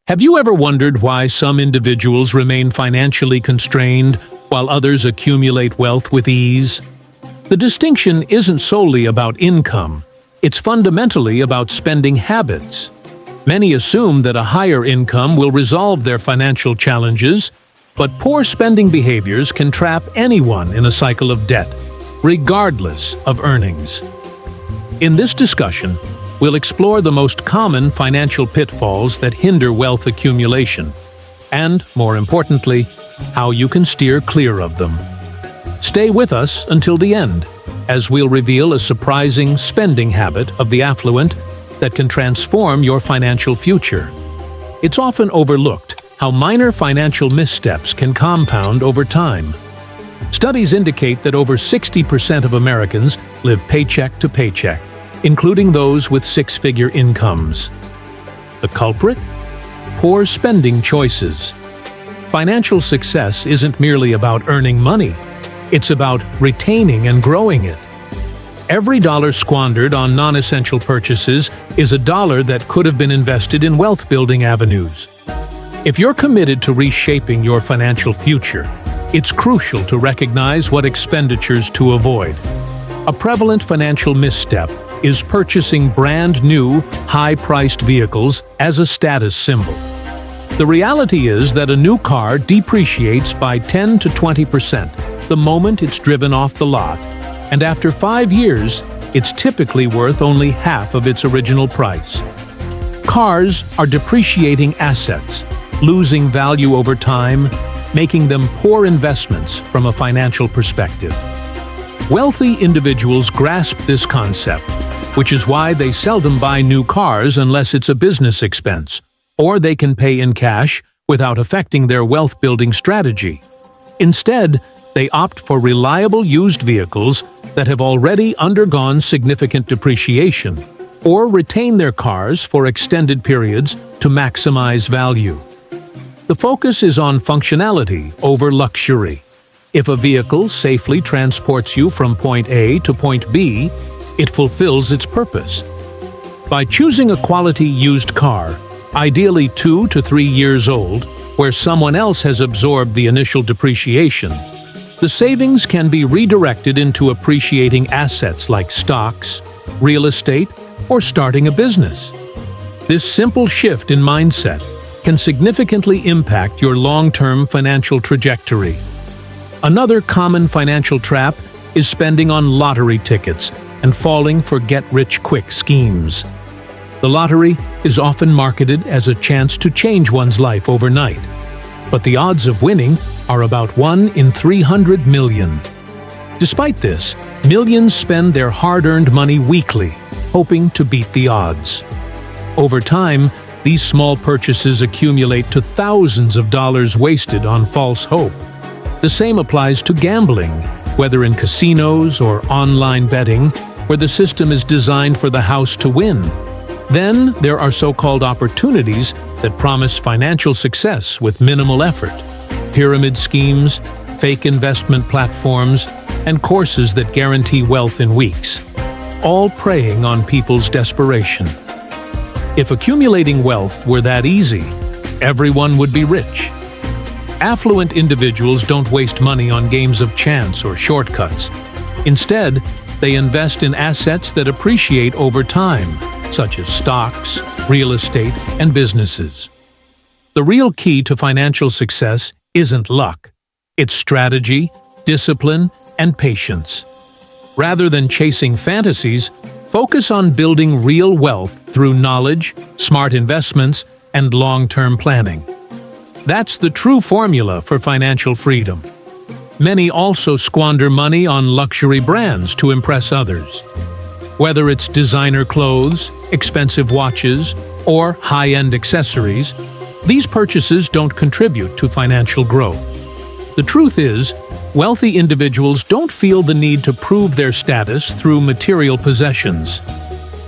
Have you ever wondered why some individuals remain financially constrained while others accumulate wealth with ease? The distinction isn't solely about income. It's fundamentally about spending habits. Many assume that a higher income will resolve their financial challenges, but poor spending behaviors can trap anyone in a cycle of debt, regardless of earnings. In this discussion, we'll explore the most common financial pitfalls that hinder wealth accumulation, and, more importantly, how you can steer clear of them. Stay with us until the end, as we'll reveal a surprising spending habit of the affluent that can transform your financial future. It's often overlooked how minor financial missteps can compound over time. Studies indicate that over 60% of Americans live paycheck to paycheck, including those with six-figure incomes. The culprit? Poor spending choices. Financial success isn't merely about earning money. It's about retaining and growing it. Every dollar squandered on non-essential purchases is a dollar that could have been invested in wealth-building avenues. If you're committed to reshaping your financial future, it's crucial to recognize what expenditures to avoid. A prevalent financial misstep is purchasing brand-new, high-priced vehicles as a status symbol. The reality is that a new car depreciates by 10 to 20% the moment it's driven off the lot, and after 5 years, it's typically worth only half of its original price. Cars are depreciating assets, losing value over time, making them poor investments from a financial perspective. Wealthy individuals grasp this concept, which is why they seldom buy new cars unless it's a business expense, or they can pay in cash without affecting their wealth-building strategy. Instead, they opt for reliable used vehicles that have already undergone significant depreciation, or retain their cars for extended periods to maximize value. The focus is on functionality over luxury. If a vehicle safely transports you from point A to point B, it fulfills its purpose. By choosing a quality used car, ideally 2 to 3 years old, where someone else has absorbed the initial depreciation, the savings can be redirected into appreciating assets like stocks, real estate, or starting a business. This simple shift in mindset can significantly impact your long-term financial trajectory. Another common financial trap is spending on lottery tickets and falling for get-rich-quick schemes. The lottery is often marketed as a chance to change one's life overnight, but the odds of winning are about 1 in 300 million. Despite this, millions spend their hard-earned money weekly, hoping to beat the odds. Over time, these small purchases accumulate to thousands of dollars wasted on false hope. The same applies to gambling, whether in casinos or online betting, where the system is designed for the house to win. Then there are so-called opportunities that promise financial success with minimal effort. Pyramid schemes, fake investment platforms, and courses that guarantee wealth in weeks, all preying on people's desperation. If accumulating wealth were that easy, everyone would be rich. Affluent individuals don't waste money on games of chance or shortcuts. Instead, they invest in assets that appreciate over time, such as stocks, real estate, and businesses. The real key to financial success isn't luck. It's strategy, discipline, and patience. Rather than chasing fantasies, focus on building real wealth through knowledge, smart investments, and long-term planning. That's the true formula for financial freedom. Many also squander money on luxury brands to impress others. Whether it's designer clothes, expensive watches, or high-end accessories, these purchases don't contribute to financial growth. The truth is, wealthy individuals don't feel the need to prove their status through material possessions.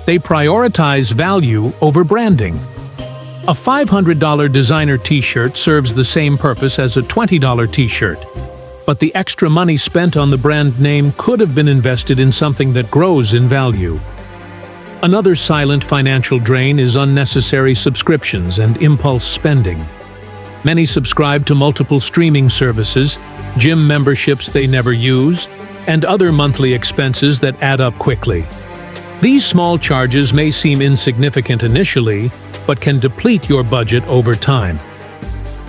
They prioritize value over branding. A $500 designer t-shirt serves the same purpose as a $20 t-shirt, but the extra money spent on the brand name could have been invested in something that grows in value. Another silent financial drain is unnecessary subscriptions and impulse spending. Many subscribe to multiple streaming services, gym memberships they never use, and other monthly expenses that add up quickly. These small charges may seem insignificant initially, but can deplete your budget over time.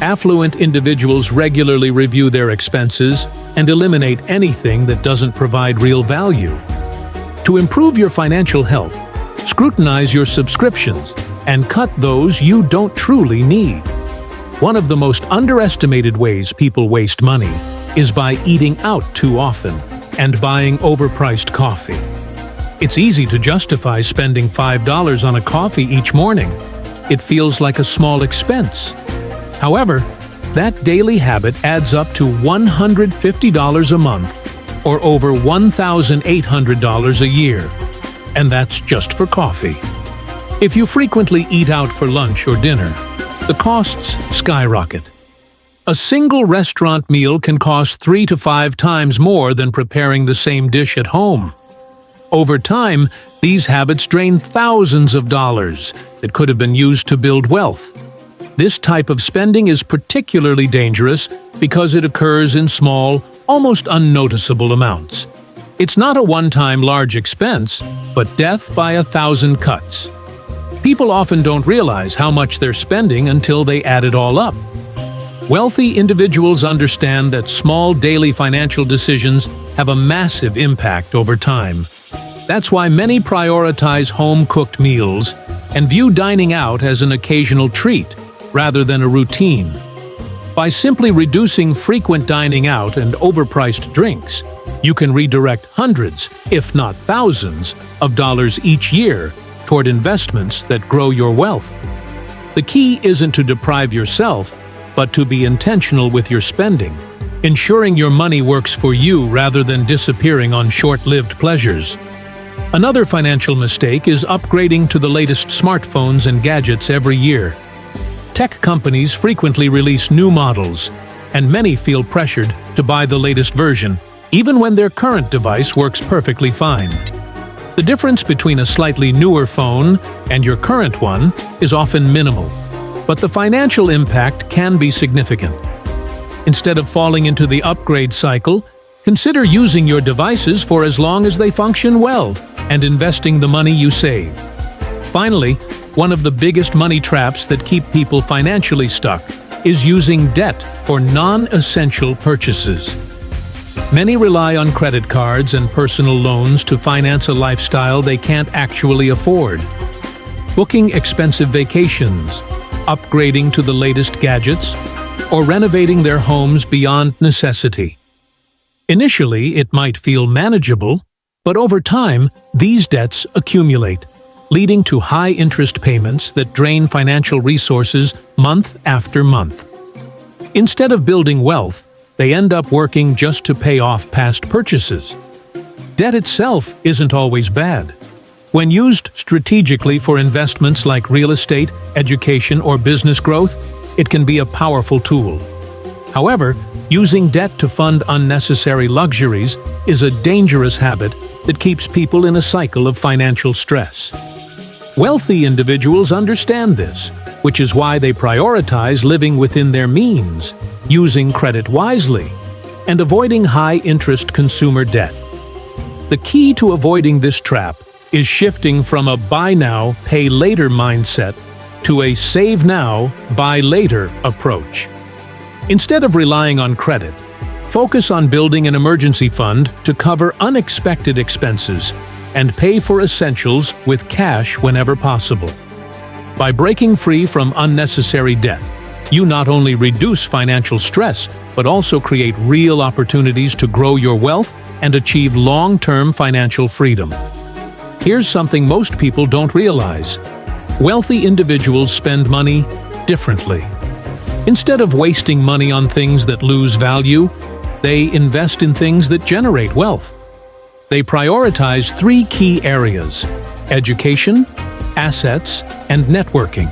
Affluent individuals regularly review their expenses and eliminate anything that doesn't provide real value. To improve your financial health, scrutinize your subscriptions and cut those you don't truly need. One of the most underestimated ways people waste money is by eating out too often and buying overpriced coffee. It's easy to justify spending $5 on a coffee each morning. It feels like a small expense. However, that daily habit adds up to $150 a month or over $1,800 a year. And that's just for coffee. If you frequently eat out for lunch or dinner, the costs skyrocket. A single restaurant meal can cost 3 to 5 times more than preparing the same dish at home. Over time, these habits drain thousands of dollars that could have been used to build wealth. This type of spending is particularly dangerous because it occurs in small, almost unnoticeable amounts. It's not a one-time large expense, but death by 1,000 cuts. People often don't realize how much they're spending until they add it all up. Wealthy individuals understand that small daily financial decisions have a massive impact over time. That's why many prioritize home-cooked meals and view dining out as an occasional treat rather than a routine. By simply reducing frequent dining out and overpriced drinks, you can redirect hundreds, if not thousands, of dollars each year toward investments that grow your wealth. The key isn't to deprive yourself, but to be intentional with your spending, ensuring your money works for you rather than disappearing on short-lived pleasures. Another financial mistake is upgrading to the latest smartphones and gadgets every year. Tech companies frequently release new models, and many feel pressured to buy the latest version, even when their current device works perfectly fine. The difference between a slightly newer phone and your current one is often minimal, but the financial impact can be significant. Instead of falling into the upgrade cycle, consider using your devices for as long as they function well and investing the money you save. Finally, one of the biggest money traps that keep people financially stuck is using debt for non-essential purchases. Many rely on credit cards and personal loans to finance a lifestyle they can't actually afford. Booking expensive vacations, upgrading to the latest gadgets, or renovating their homes beyond necessity. Initially, it might feel manageable, but over time, these debts accumulate, leading to high interest payments that drain financial resources month after month. Instead of building wealth, they end up working just to pay off past purchases. Debt itself isn't always bad. When used strategically for investments like real estate, education, or business growth, it can be a powerful tool. However, using debt to fund unnecessary luxuries is a dangerous habit that keeps people in a cycle of financial stress. Wealthy individuals understand this, which is why they prioritize living within their means, using credit wisely, and avoiding high-interest consumer debt. The key to avoiding this trap is shifting from a buy now, pay later mindset to a save now, buy later approach. Instead of relying on credit, focus on building an emergency fund to cover unexpected expenses and pay for essentials with cash whenever possible. By breaking free from unnecessary debt, you not only reduce financial stress, but also create real opportunities to grow your wealth and achieve long-term financial freedom. Here's something most people don't realize. Wealthy individuals spend money differently. Instead of wasting money on things that lose value, they invest in things that generate wealth. They prioritize 3 key areas: education, assets, and networking.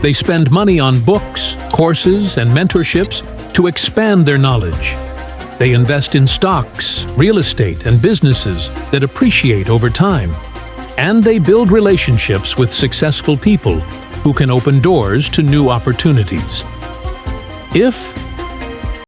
They spend money on books, courses, and mentorships to expand their knowledge. They invest in stocks, real estate, and businesses that appreciate over time. and they build relationships with successful people who can open doors to new opportunities. If